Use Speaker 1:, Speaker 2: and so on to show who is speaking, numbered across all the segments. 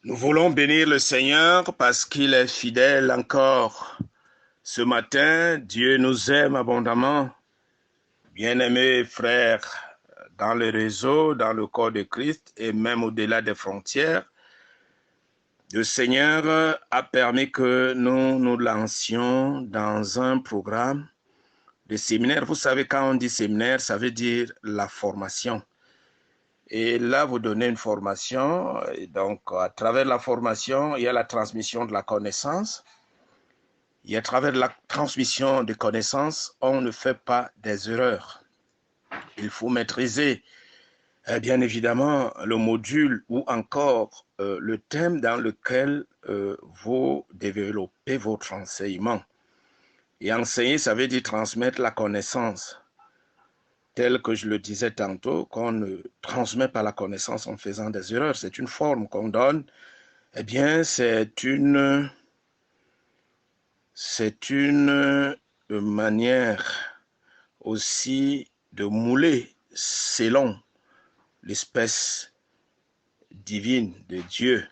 Speaker 1: Nous voulons bénir le Seigneur parce qu'il est fidèle encore. Ce matin, Dieu nous aime abondamment. Bien-aimés frères, dans le réseau, dans le corps de Christ et même au-delà des frontières, le Seigneur a permis que nous nous lancions dans un programme de séminaire. Vous savez, quand on dit séminaire, ça veut dire la formation. Et là, vous donnez une formation. Et donc, à travers la formation, il y a la transmission de la connaissance. Et à travers la transmission de connaissances, on ne fait pas des erreurs. Il faut maîtriser, bien évidemment, le module ou encore le thème dans lequel vous développez votre enseignement. Et enseigner, ça veut dire transmettre la connaissance. Tel que je le disais tantôt, qu'on ne transmet pas la connaissance en faisant des erreurs. C'est une forme qu'on donne. Eh bien, c'est une manière aussi de mouler selon l'espèce divine de Dieu.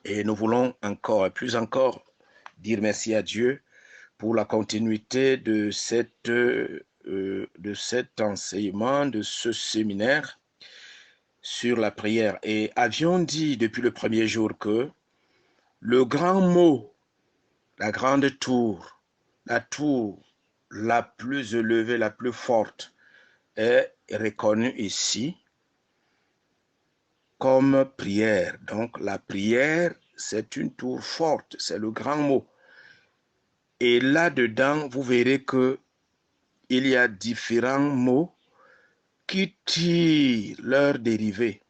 Speaker 1: Et nous voulons encore et plus encore dire merci à Dieu pour la continuité de cet enseignement, de ce séminaire sur la prière. Et avions dit depuis le premier jour que le grand mot, la grande tour, la tour la plus élevée, la plus forte, est reconnue ici comme prière. Donc la prière, c'est une tour forte, c'est le grand mot. Et là-dedans, vous verrez que il y a différents mots qui tirent leur dérivés,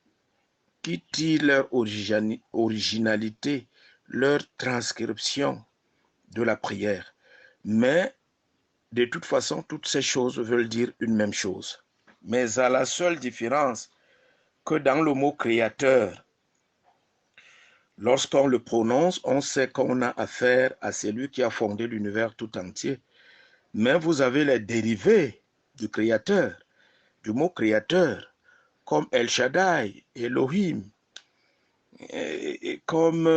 Speaker 1: qui tirent leur originalité, leur transcription de la prière. Mais de toute façon, toutes ces choses veulent dire une même chose. Mais à la seule différence que dans le mot créateur, lorsqu'on le prononce, on sait qu'on a affaire à celui qui a fondé l'univers tout entier. Mais vous avez les dérivés du créateur, du mot créateur, comme El Shaddai, Elohim, et comme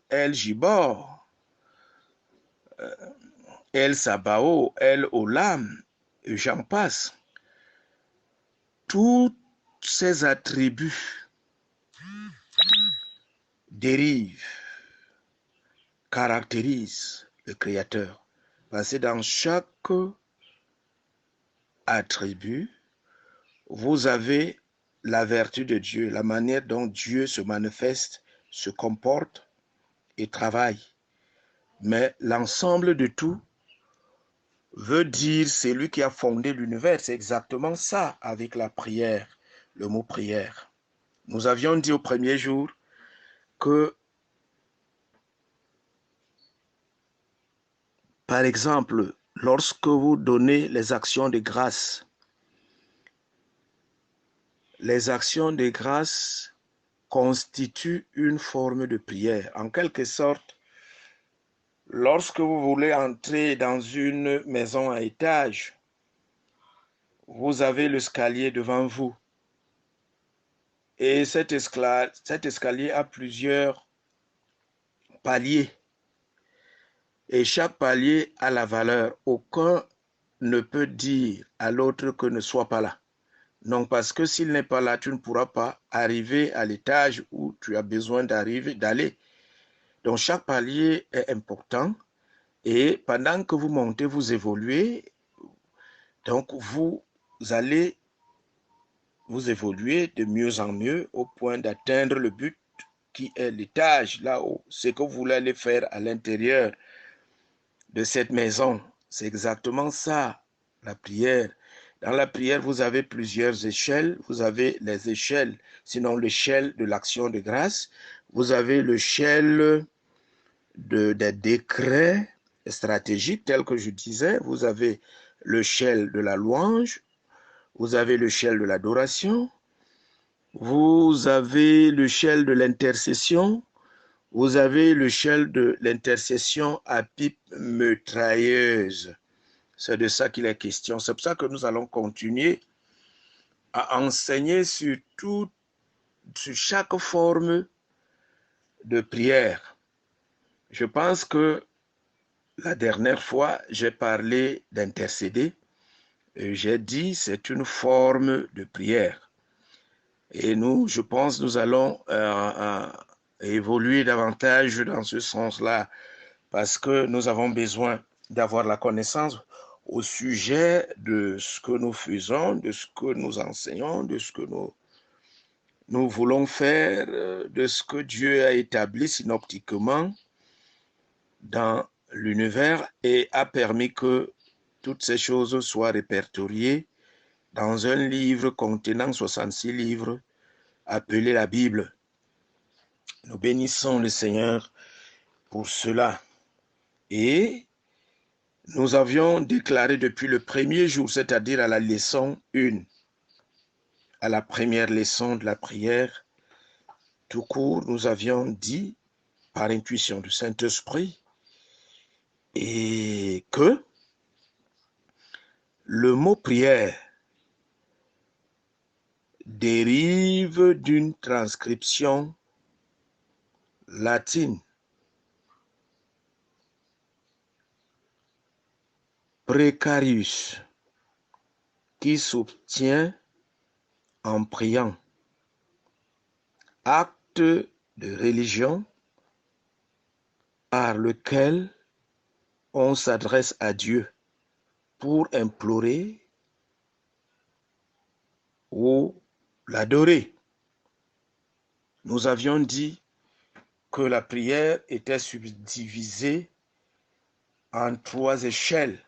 Speaker 1: El Gibor, El Sabao, El Olam, et j'en passe. Tous ces attributs dérivent, caractérisent le Créateur. Parce que dans chaque attribut, vous avez la vertu de Dieu, la manière dont Dieu se manifeste, se comporte et travaille. Mais l'ensemble de tout veut dire c'est lui qui a fondé l'univers. C'est exactement ça avec la prière, le mot prière. Nous avions dit au premier jour que, par exemple, lorsque vous donnez les actions de grâce constituent une forme de prière. En quelque sorte, lorsque vous voulez entrer dans une maison à étage, vous avez l'escalier devant vous. Et cet escalier a plusieurs paliers. Et chaque palier a la valeur. Aucun ne peut dire à l'autre que ne soit pas là. Non, parce que s'il n'est pas là, tu ne pourras pas arriver à l'étage où tu as besoin d'aller. Donc, chaque palier est important. Et pendant que vous montez, vous évoluez. Donc, vous allez vous évoluer de mieux en mieux au point d'atteindre le but qui est l'étage, là-haut. Ce que vous voulez aller faire à l'intérieur de cette maison. C'est exactement ça, la prière. Dans la prière, vous avez plusieurs échelles. Vous avez les échelles, sinon l'échelle de l'action de grâce. Vous avez l'échelle des décrets stratégiques, tels que je disais. Vous avez l'échelle de la louange. Vous avez l'échelle de l'adoration. Vous avez l'échelle de l'intercession. Vous avez l'échelle de l'intercession à pipe mitrailleuse. C'est de ça qu'il est question. C'est pour ça que nous allons continuer à enseigner sur toutes sur chaque forme de prière. Je pense que la dernière fois, j'ai parlé d'intercéder. J'ai dit c'est une forme de prière. Et nous, je pense, nous allons évoluer davantage dans ce sens-là parce que nous avons besoin d'avoir la connaissance au sujet de ce que nous faisons, de ce que nous enseignons, de ce que nous voulons faire, de ce que Dieu a établi synoptiquement dans l'univers et a permis que toutes ces choses soient répertoriées dans un livre contenant 66 livres appelé la Bible. Nous bénissons le Seigneur pour cela. Et nous avions déclaré depuis le premier jour, c'est-à-dire à la leçon 1, à la première leçon de la prière, tout court, nous avions dit, par intuition du Saint-Esprit, et que le mot prière dérive d'une transcription latine. Precarius, qui s'obtient en priant. Acte de religion par lequel on s'adresse à Dieu pour implorer ou l'adorer. Nous avions dit que la prière était subdivisée en 3 échelles.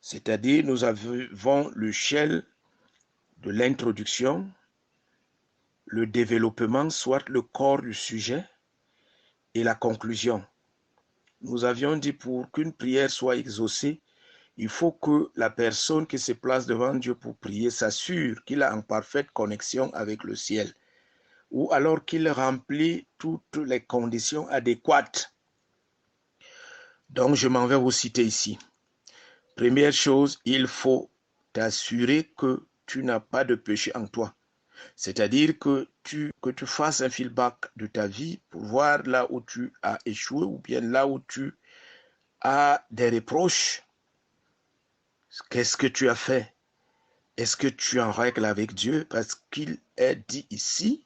Speaker 1: C'est-à-dire, nous avons l'échelle de l'introduction, le développement, soit le corps du sujet, et la conclusion. Nous avions dit pour qu'une prière soit exaucée, il faut que la personne qui se place devant Dieu pour prier s'assure qu'il est en parfaite connexion avec le ciel, ou alors qu'il remplit toutes les conditions adéquates. Donc, je m'en vais vous citer ici. Première chose, il faut t'assurer que tu n'as pas de péché en toi. C'est-à-dire que tu fasses un feedback de ta vie pour voir là où tu as échoué ou bien là où tu as des reproches. Qu'est-ce que tu as fait? Est-ce que tu es en règle avec Dieu? Parce qu'il est dit ici,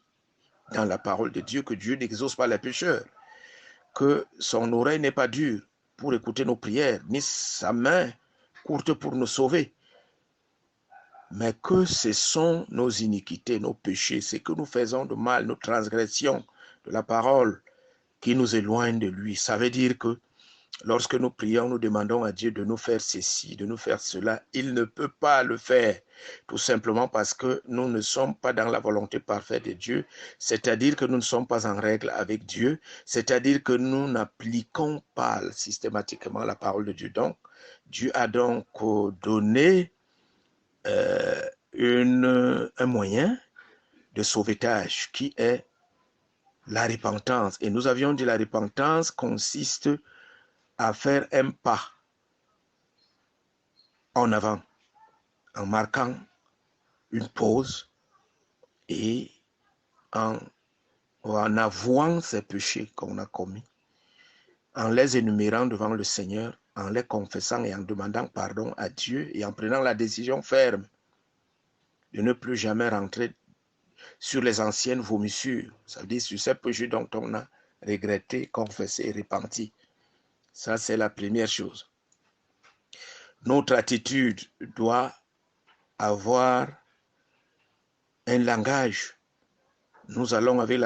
Speaker 1: dans la parole de Dieu, que Dieu n'exauce pas les pécheurs, que son oreille n'est pas dure pour écouter nos prières, ni sa main courte pour nous sauver, mais que ce sont nos iniquités, nos péchés, ce que nous faisons de mal, nos transgressions de la parole qui nous éloignent de lui. Ça veut dire que lorsque nous prions, nous demandons à Dieu de nous faire ceci, de nous faire cela. Il ne peut pas le faire, tout simplement parce que nous ne sommes pas dans la volonté parfaite de Dieu, c'est-à-dire que nous ne sommes pas en règle avec Dieu, c'est-à-dire que nous n'appliquons pas systématiquement la parole de Dieu. Donc, Dieu a donc donné un moyen de sauvetage qui est la repentance. Et nous avions dit la repentance consiste à faire un pas en avant, en marquant une pause et en avouant ces péchés qu'on a commis, en les énumérant devant le Seigneur, en les confessant et en demandant pardon à Dieu et en prenant la décision ferme de ne plus jamais rentrer sur les anciennes vomissures, ça veut dire sur ces péchés dont on a regretté, confessé et repenti. Ça, c'est la première chose. Notre attitude doit avoir un langage. Nous allons avec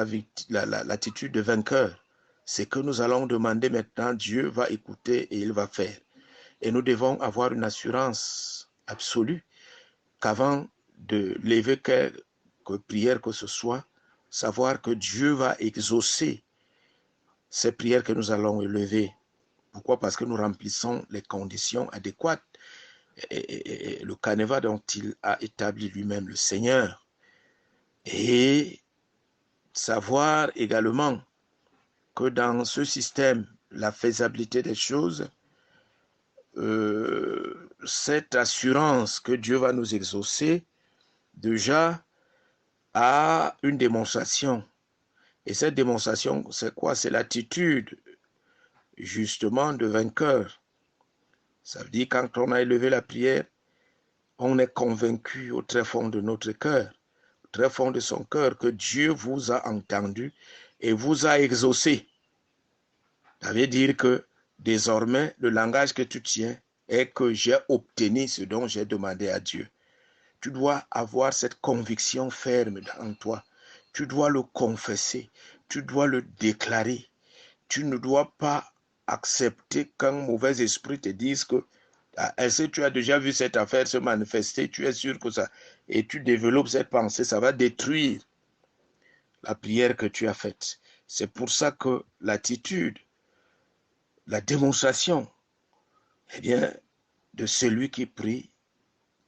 Speaker 1: l'attitude de vainqueur. C'est que nous allons demander maintenant, Dieu va écouter et il va faire. Et nous devons avoir une assurance absolue qu'avant de lever quelque prière que ce soit, savoir que Dieu va exaucer ces prières que nous allons élever. Pourquoi? Parce que nous remplissons les conditions adéquates et le canevas dont il a établi lui-même le Seigneur. Et savoir également que dans ce système, la faisabilité des choses, cette assurance que Dieu va nous exaucer déjà à une démonstration. Et cette démonstration, c'est quoi? C'est l'attitude, justement, de vainqueur. Ça veut dire quand on a élevé la prière, on est convaincu au très fond de notre cœur, au très fond de son cœur, que Dieu vous a entendu et vous a exaucé. Ça veut dire que désormais, le langage que tu tiens est que j'ai obtenu ce dont j'ai demandé à Dieu. Tu dois avoir cette conviction ferme en toi. Tu dois le confesser. Tu dois le déclarer. Tu ne dois pas accepter qu'un mauvais esprit te dise que est-ce que tu as déjà vu cette affaire se manifester? Tu es sûr que ça... Et tu développes cette pensée, ça va détruire la prière que tu as faite. C'est pour ça que l'attitude, la démonstration, eh bien, de celui qui prie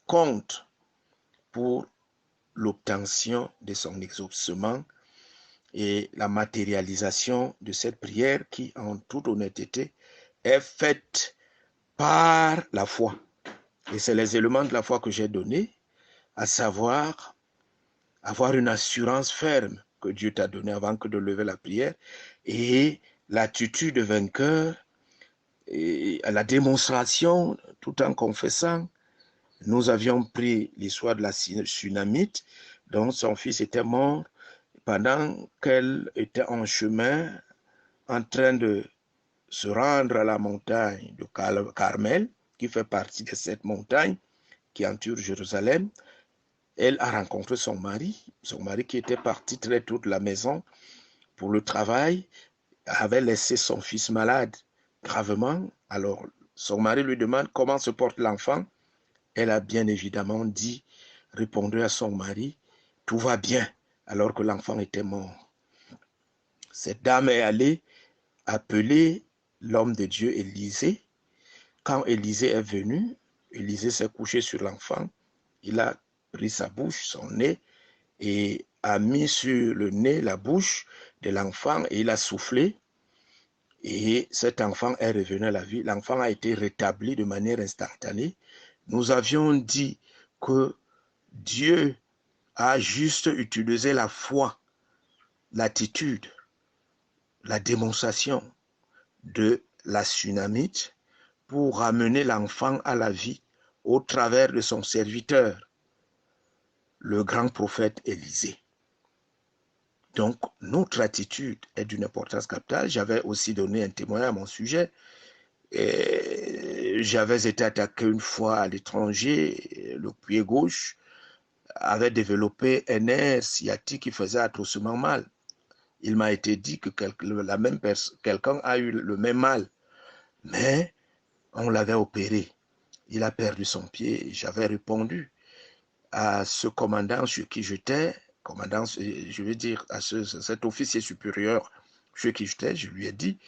Speaker 1: compte pour l'obtention de son exaucement et la matérialisation de cette prière qui, en toute honnêteté, est faite par la foi. Et c'est les éléments de la foi que j'ai donnés, à savoir avoir une assurance ferme que Dieu t'a donnée avant que de lever la prière et l'attitude de vainqueur et à la démonstration tout en confessant. Nous avions pris l'histoire de la Sunamite dont son fils était mort pendant qu'elle était en chemin en train de se rendre à la montagne de Carmel, qui fait partie de cette montagne qui entoure Jérusalem. Elle a rencontré son mari qui était parti très tôt de la maison pour le travail, avait laissé son fils malade gravement. Alors, son mari lui demande comment se porte l'enfant. Elle a bien évidemment répondu à son mari, tout va bien, alors que l'enfant était mort. Cette dame est allée appeler l'homme de Dieu, Élisée. Quand Élisée est venu, Élisée s'est couché sur l'enfant. Il a pris sa bouche, son nez, et a mis sur le nez la bouche de l'enfant et il a soufflé. Et cet enfant est revenu à la vie. L'enfant a été rétabli de manière instantanée. Nous avions dit que Dieu a juste utilisé la foi, l'attitude, la démonstration de la Sunamite pour ramener l'enfant à la vie au travers de son serviteur, le grand prophète Élisée. Donc, notre attitude est d'une importance capitale. J'avais aussi donné un témoignage à mon sujet. J'avais été attaqué une fois à l'étranger, le pied gauche avait développé un nerf sciatique qui faisait atrocement mal. Il m'a été dit que quelqu'un a eu le même mal, mais on l'avait opéré. Il a perdu son pied. J'avais répondu à ce commandant sur qui j'étais, commandant, je veux dire, à cet officier supérieur sur qui j'étais, je lui ai dit,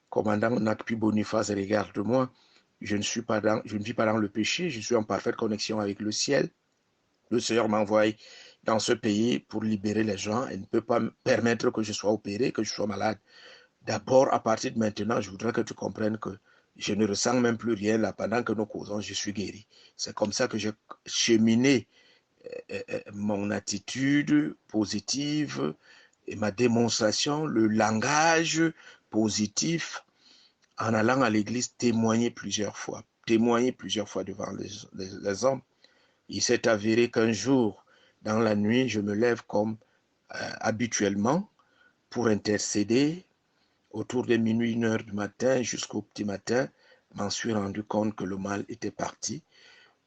Speaker 1: commandant Nakpi Boniface, regarde-moi, je ne vis pas dans le péché, je suis en parfaite connexion avec le ciel. Le Seigneur m'envoie dans ce pays pour libérer les gens et ne peut pas me permettre que je sois opéré, que je sois malade. D'abord, à partir de maintenant, je voudrais que tu comprennes que je ne ressens même plus rien là. Pendant que nous causons, je suis guéri. C'est comme ça que j'ai cheminé mon attitude positive et ma démonstration, le langage positif en allant à l'église témoigner plusieurs fois devant les hommes. Il s'est avéré qu'un jour, dans la nuit, je me lève comme habituellement pour intercéder. Autour de minuit, 1h du matin, jusqu'au petit matin, m'en suis rendu compte que le mal était parti.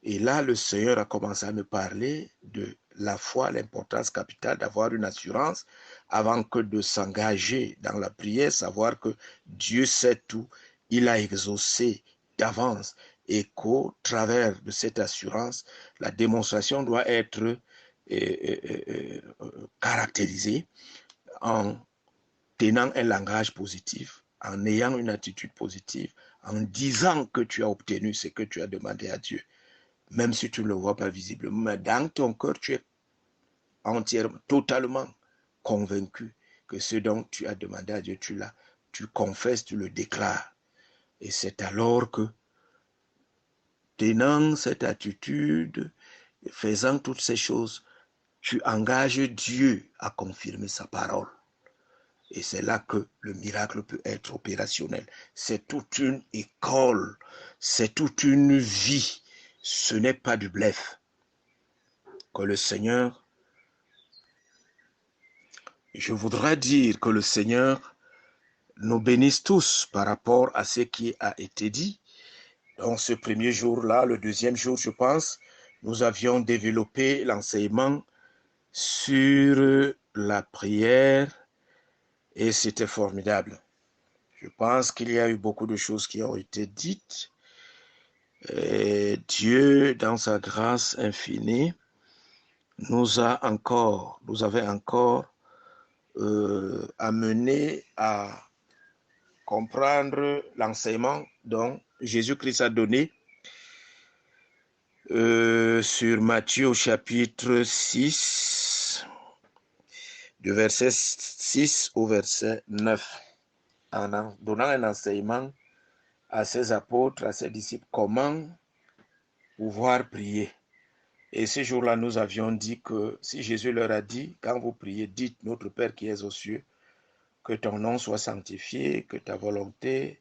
Speaker 1: Et là, le Seigneur a commencé à me parler de la foi, l'importance capitale d'avoir une assurance avant que de s'engager dans la prière, savoir que Dieu sait tout, il a exaucé d'avance et qu'au travers de cette assurance, la démonstration doit être caractérisée en tenant un langage positif, en ayant une attitude positive, en disant que tu as obtenu ce que tu as demandé à Dieu. Même si tu ne le vois pas visiblement, mais dans ton cœur, tu es entièrement, totalement convaincu que ce dont tu as demandé à Dieu, tu l'as, tu confesses, tu le déclares. Et c'est alors que, tenant cette attitude Faisant toutes ces choses, tu engages Dieu à confirmer sa parole. Et c'est là que le miracle peut être opérationnel. C'est toute une école, c'est toute une vie. Ce n'est pas du bluff. Que le Seigneur, je voudrais dire que le Seigneur nous bénisse tous par rapport à ce qui a été dit. Dans ce premier jour-là, le deuxième jour, je pense, nous avions développé l'enseignement sur la prière et c'était formidable. Je pense qu'il y a eu beaucoup de choses qui ont été dites. Et Dieu, dans sa grâce infinie, nous avait encore amené à comprendre l'enseignement dont Jésus-Christ a donné sur Matthieu au chapitre 6, du verset 6 au verset 9, en donnant un enseignement à ses apôtres, à ses disciples, comment pouvoir prier. Et ce jour-là, nous avions dit que si Jésus leur a dit, quand vous priez, dites, notre Père qui es aux cieux, que ton nom soit sanctifié, que ta volonté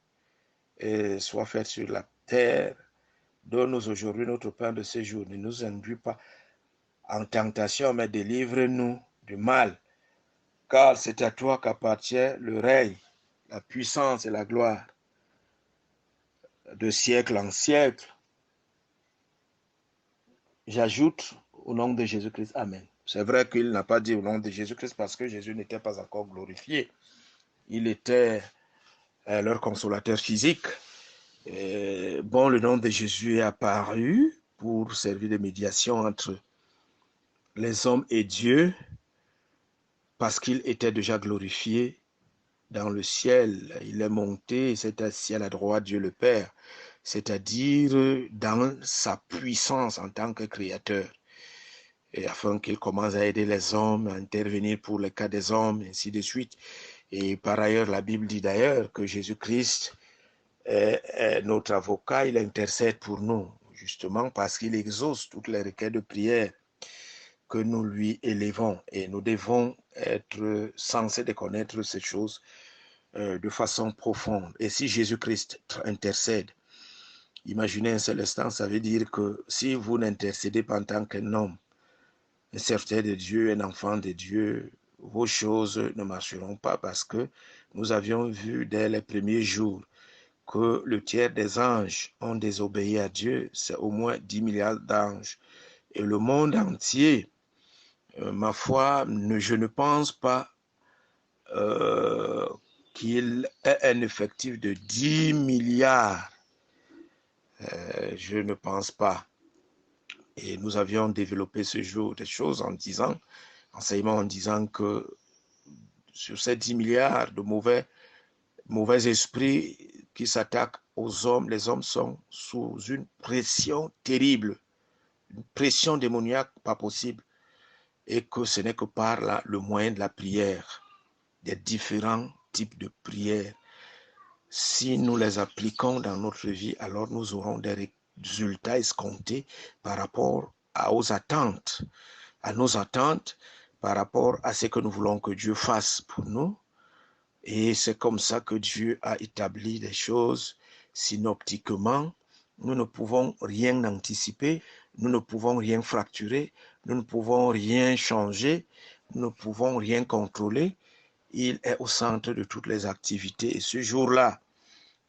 Speaker 1: soit faite sur la terre. Donne-nous aujourd'hui notre pain de ce jour. Ne nous induis pas en tentation, mais délivre-nous du mal. Car c'est à toi qu'appartient le règne, la puissance et la gloire, de siècle en siècle. J'ajoute au nom de Jésus-Christ, Amen. C'est vrai qu'il n'a pas dit au nom de Jésus-Christ parce que Jésus n'était pas encore glorifié. Il était leur consolateur physique. Bon, le nom de Jésus est apparu pour servir de médiation entre les hommes et Dieu parce qu'il était déjà glorifié dans le ciel. Il est monté et s'est assis à la droite de Dieu le Père, c'est-à-dire dans sa puissance en tant que créateur. Et afin qu'il commence à aider les hommes, à intervenir pour le cas des hommes, ainsi de suite. Et par ailleurs, la Bible dit d'ailleurs que Jésus-Christ est notre avocat, il intercède pour nous, justement parce qu'il exauce toutes les requêtes de prière que nous lui élevons. Et nous devons être censés de connaître ces choses de façon profonde. Et si Jésus-Christ intercède, imaginez un seul instant, ça veut dire que si vous n'intercédez pas en tant qu'un homme, un serviteur de Dieu, un enfant de Dieu, vos choses ne marcheront pas parce que nous avions vu dès les premiers jours que le tiers des anges ont désobéi à Dieu, c'est au moins 10 milliards d'anges. Et le monde entier, ma foi, je ne pense pas qu'il ait un effectif de 10 milliards. Je ne pense pas. Et nous avions développé ce jour des choses en disant, enseignement en disant que sur ces 10 milliards de mauvais esprits qui s'attaquent aux hommes, les hommes sont sous une pression terrible, une pression démoniaque pas possible, et que ce n'est que par là le moyen de la prière, des différents types de prières. Si nous les appliquons dans notre vie, alors nous aurons des résultats escomptés par rapport aux attentes, à nos attentes, par rapport à ce que nous voulons que Dieu fasse pour nous. Et c'est comme ça que Dieu a établi des choses synoptiquement. Nous ne pouvons rien anticiper, nous ne pouvons rien fracturer, nous ne pouvons rien changer, nous ne pouvons rien contrôler. Il est au centre de toutes les activités. Et ce jour-là,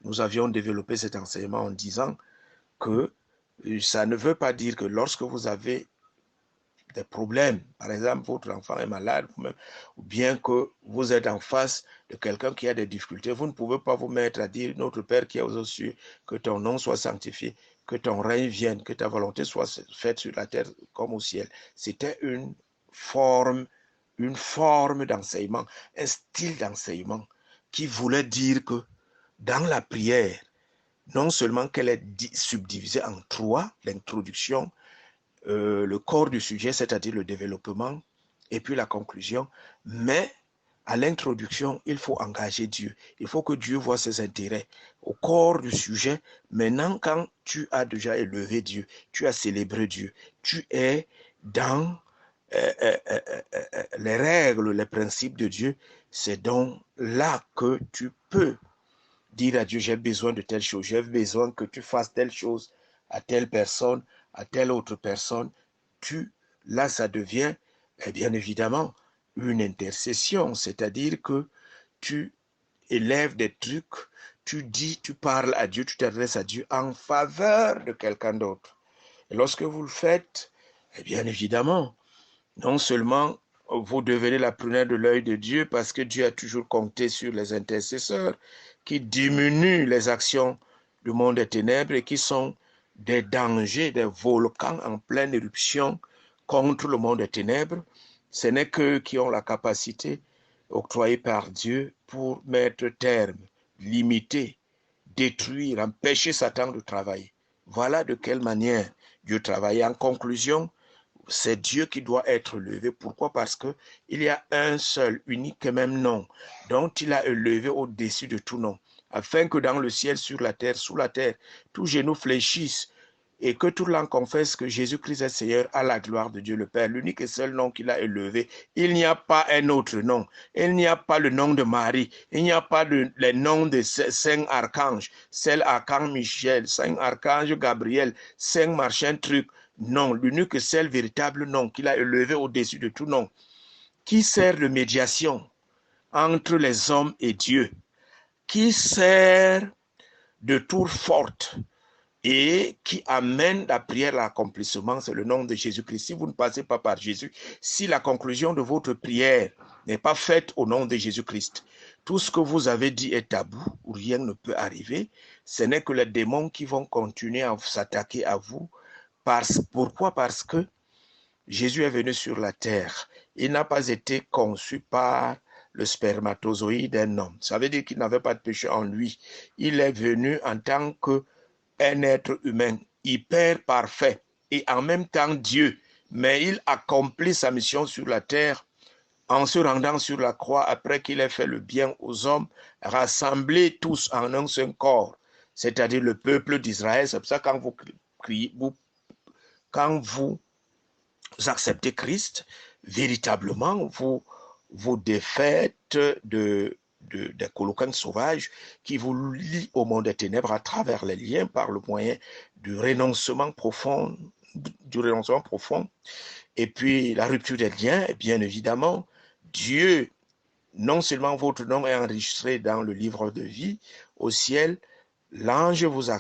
Speaker 1: nous avions développé cet enseignement en disant que ça ne veut pas dire que lorsque vous avez des problèmes, par exemple, votre enfant est malade, ou bien que vous êtes en face de quelqu'un qui a des difficultés, vous ne pouvez pas vous mettre à dire, notre Père qui est aux cieux, que ton nom soit sanctifié, que ton règne vienne, que ta volonté soit faite sur la terre comme au ciel. C'était une forme d'enseignement, un style d'enseignement qui voulait dire que dans la prière, non seulement qu'elle est subdivisée en trois, l'introduction, le corps du sujet, c'est-à-dire le développement, et puis la conclusion, mais à l'introduction, il faut engager Dieu. Il faut que Dieu voit ses intérêts au corps du sujet. Maintenant, quand tu as déjà élevé Dieu, tu as célébré Dieu, tu es dans les règles, les principes de Dieu, c'est donc là que tu peux dire à Dieu, j'ai besoin de telle chose, j'ai besoin que tu fasses telle chose à telle personne, à telle autre personne. Là, ça devient, bien évidemment, une intercession, c'est-à-dire que tu élèves des trucs, tu parles à Dieu, tu t'adresses à Dieu en faveur de quelqu'un d'autre. Et lorsque vous le faites, bien évidemment, non seulement vous devenez la prunelle de l'œil de Dieu parce que Dieu a toujours compté sur les intercesseurs qui diminuent les actions du monde des ténèbres et qui sont des dangers, des volcans en pleine éruption contre le monde des ténèbres. Ce n'est qu'eux qui ont la capacité octroyée par Dieu pour mettre terme, limiter, détruire, empêcher Satan de travailler. Voilà de quelle manière Dieu travaille. En conclusion, c'est Dieu qui doit être élevé. Pourquoi? Parce qu'il y a un seul, unique et même nom, dont il a élevé au-dessus de tout nom, afin que dans le ciel, sur la terre, sous la terre, tous genoux fléchissent et que tout langue confesse que Jésus-Christ est Seigneur à la gloire de Dieu le Père, l'unique et seul nom qu'il a élevé. Il n'y a pas un autre nom. Il n'y a pas le nom de Marie. Il n'y a pas les noms de Saint Archange, Saint Archange Michel, Saint Archange Gabriel, Saint Machin truc. Non, l'unique et seul véritable nom qu'il a élevé au-dessus de tout nom, qui sert de médiation entre les hommes et Dieu, qui sert de tour forte et qui amène la prière à l'accomplissement, c'est le nom de Jésus-Christ. Si vous ne passez pas par Jésus, si la conclusion de votre prière n'est pas faite au nom de Jésus-Christ, tout ce que vous avez dit est tabou, ou rien ne peut arriver, ce n'est que les démons qui vont continuer à s'attaquer à vous. Pourquoi? Parce que Jésus est venu sur la terre. Il n'a pas été conçu par le spermatozoïde d'un homme. Ça veut dire qu'il n'avait pas de péché en lui. Il est venu en tant qu'un être humain hyper parfait et en même temps Dieu. Mais il accomplit sa mission sur la terre en se rendant sur la croix après qu'il ait fait le bien aux hommes, rassemblés tous en un seul corps, c'est-à-dire le peuple d'Israël. C'est pour ça que quand vous acceptez Christ, véritablement, vous défaites des colocants sauvages qui vous lient au monde des ténèbres à travers les liens par le moyen du renoncement profond, et puis la rupture des liens, et bien évidemment, Dieu, non seulement votre nom est enregistré dans le livre de vie au ciel, l'ange vous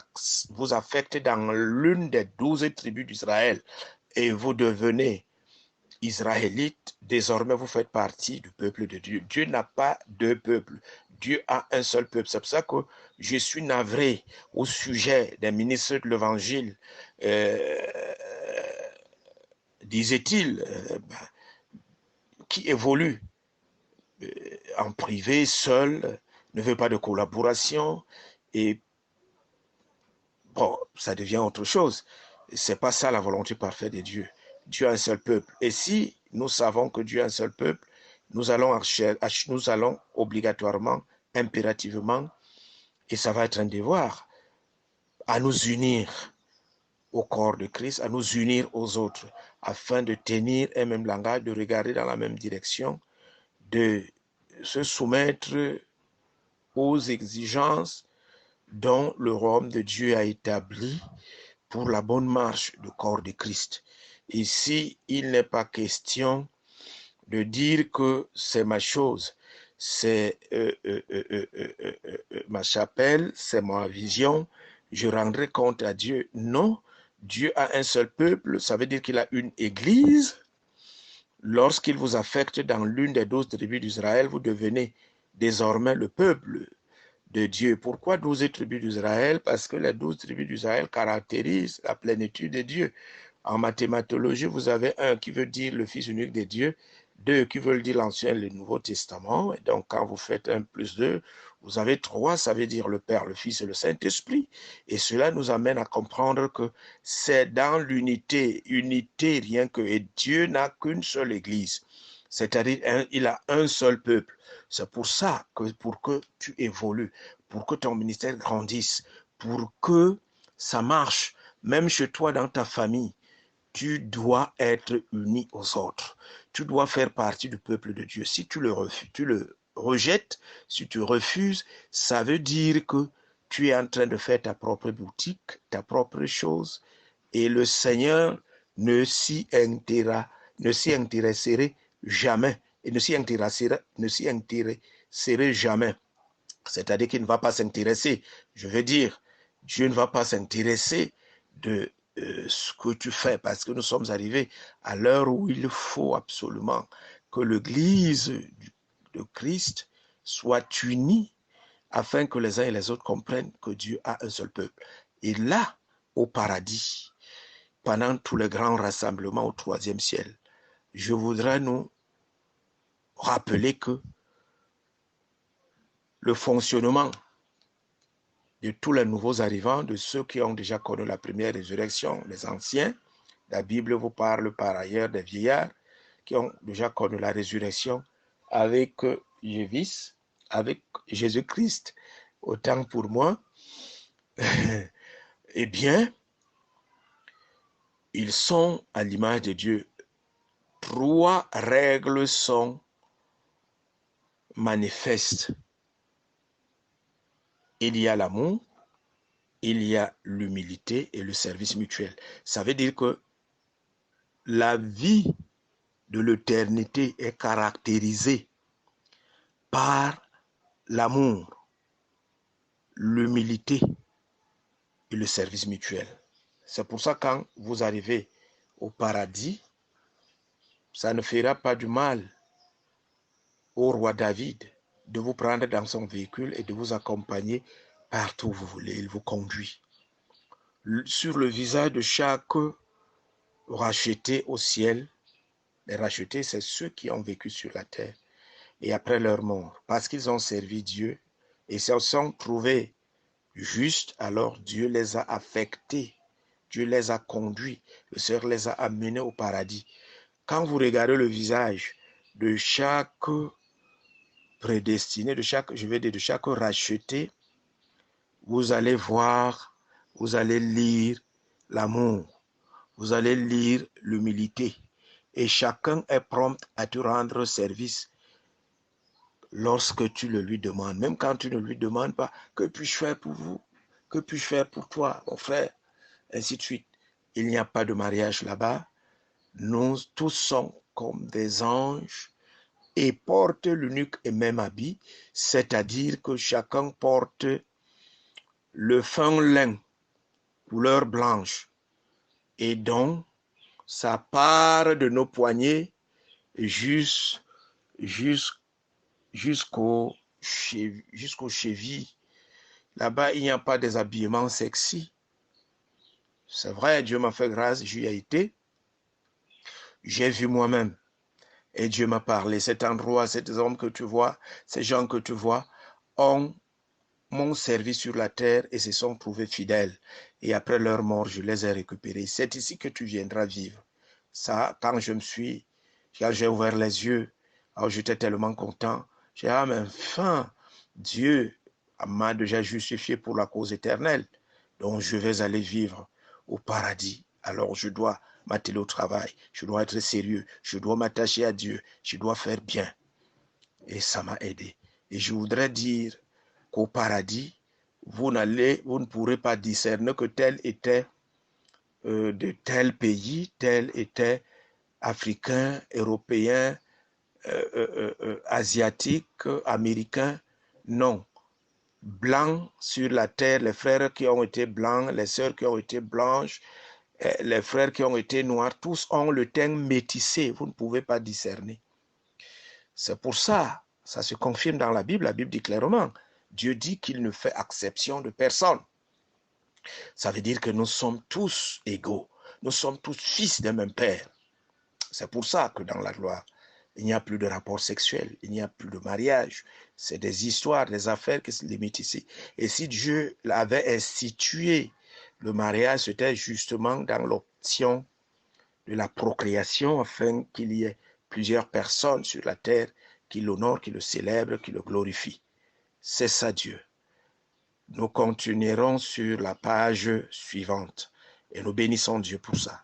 Speaker 1: affecte dans l'une des 12 tribus d'Israël et vous devenez Israélite, désormais vous faites partie du peuple de Dieu. Dieu n'a pas deux peuples. Dieu a un seul peuple. C'est pour ça que je suis navré au sujet des ministres de l'Évangile, disait-il, qui évoluent en privé, seul, ne veut pas de collaboration, et bon, ça devient autre chose. C'est pas ça la volonté parfaite de Dieu. Dieu a un seul peuple. Et si nous savons que Dieu a un seul peuple, nous allons obligatoirement, impérativement, et ça va être un devoir, à nous unir au corps de Christ, à nous unir aux autres, afin de tenir un même langage, de regarder dans la même direction, de se soumettre aux exigences dont le royaume de Dieu a établi pour la bonne marche du corps de Christ. Ici, il n'est pas question de dire que c'est ma chose, c'est ma chapelle, c'est ma vision, je rendrai compte à Dieu. Non, Dieu a un seul peuple, ça veut dire qu'il a une église. Lorsqu'il vous affecte dans l'une des 12 tribus d'Israël, vous devenez désormais le peuple de Dieu. Pourquoi 12 tribus d'Israël? Parce que les 12 tribus d'Israël caractérisent la plénitude de Dieu. En mathématologie, vous avez un qui veut dire le Fils unique de Dieu, deux qui veulent dire l'Ancien et le Nouveau Testament. Et donc, quand vous faites 1 plus 2, vous avez 3, ça veut dire le Père, le Fils et le Saint-Esprit. Et cela nous amène à comprendre que c'est dans l'unité, rien que, et Dieu n'a qu'une seule Église. C'est-à-dire, il a un seul peuple. C'est pour ça que pour que tu évolues, pour que ton ministère grandisse, pour que ça marche, même chez toi, dans ta famille, tu dois être uni aux autres. Tu dois faire partie du peuple de Dieu. Si tu le rejettes, si tu refuses, ça veut dire que tu es en train de faire ta propre boutique, ta propre chose, et le Seigneur ne s'y intéresserait jamais, et ne s'y intéresserait jamais. C'est-à-dire qu'il ne va pas s'intéresser. Je veux dire, Dieu ne va pas s'intéresser de ce que tu fais, parce que nous sommes arrivés à l'heure où il faut absolument que l'Église de Christ soit unie afin que les uns et les autres comprennent que Dieu a un seul peuple. Et là, au paradis, pendant tous les grands rassemblements au 3e ciel, je voudrais nous rappeler que le fonctionnement de tous les nouveaux arrivants, de ceux qui ont déjà connu la première résurrection, les anciens. La Bible vous parle par ailleurs des vieillards qui ont déjà connu la résurrection avec Jésus, avec Jésus-Christ. Autant pour moi, eh bien, ils sont à l'image de Dieu. 3 règles sont manifestes. Il y a l'amour, il y a l'humilité et le service mutuel. Ça veut dire que la vie de l'éternité est caractérisée par l'amour, l'humilité et le service mutuel. C'est pour ça que quand vous arrivez au paradis, ça ne fera pas du mal au roi David de vous prendre dans son véhicule et de vous accompagner partout où vous voulez. Il vous conduit. Sur le visage de chaque racheté au ciel, les rachetés, c'est ceux qui ont vécu sur la terre et après leur mort, parce qu'ils ont servi Dieu et se sont trouvés justes, alors Dieu les a affectés, Dieu les a conduits, le Seigneur les a amenés au paradis. Quand vous regardez le visage de chaque prédestiné, de chaque racheté, vous allez voir, vous allez lire l'amour, vous allez lire l'humilité, et chacun est prompt à te rendre service lorsque tu le lui demandes. Même quand tu ne lui demandes pas, que puis-je faire pour vous? Que puis-je faire pour toi, mon frère? Ainsi de suite. Il n'y a pas de mariage là-bas. Nous tous sommes comme des anges et portent l'unique et même habit, c'est-à-dire que chacun porte le fin lin, couleur blanche, et donc ça part de nos poignets jusqu'aux chevilles. Là-bas, il n'y a pas des habillements sexy. C'est vrai, Dieu m'a fait grâce, j'y ai été. J'ai vu moi-même. Et Dieu m'a parlé. Cet endroit, ces hommes que tu vois, ces gens que tu vois, m'ont servi sur la terre et se sont trouvés fidèles. Et après leur mort, je les ai récupérés. C'est ici que tu viendras vivre. Ça, quand j'ai ouvert les yeux, alors j'étais tellement content. J'ai dit, ah, mais enfin, Dieu m'a déjà justifié pour la cause éternelle. Donc, je vais aller vivre au paradis. Alors, je dois m'atteler au travail. Je dois être sérieux. Je dois m'attacher à Dieu. Je dois faire bien. Et ça m'a aidé. Et je voudrais dire qu'au paradis, vous ne pourrez pas discerner que tel était de tel pays, tel était africain, européen, asiatique, américain. Non. Blanc sur la terre, les frères qui ont été blancs, les sœurs qui ont été blanches, les frères qui ont été noirs, tous ont le teint métissé. Vous ne pouvez pas discerner. C'est pour ça, ça se confirme dans la Bible dit clairement, Dieu dit qu'il ne fait exception de personne. Ça veut dire que nous sommes tous égaux. Nous sommes tous fils d'un même Père. C'est pour ça que dans la gloire, il n'y a plus de rapport sexuel, il n'y a plus de mariage. C'est des histoires, des affaires qui se limitent ici. Et si Dieu avait institué le mariage, c'était justement dans l'option de la procréation afin qu'il y ait plusieurs personnes sur la terre qui l'honorent, qui le célèbrent, qui le glorifient. C'est ça Dieu. Nous continuerons sur la page suivante et nous bénissons Dieu pour ça.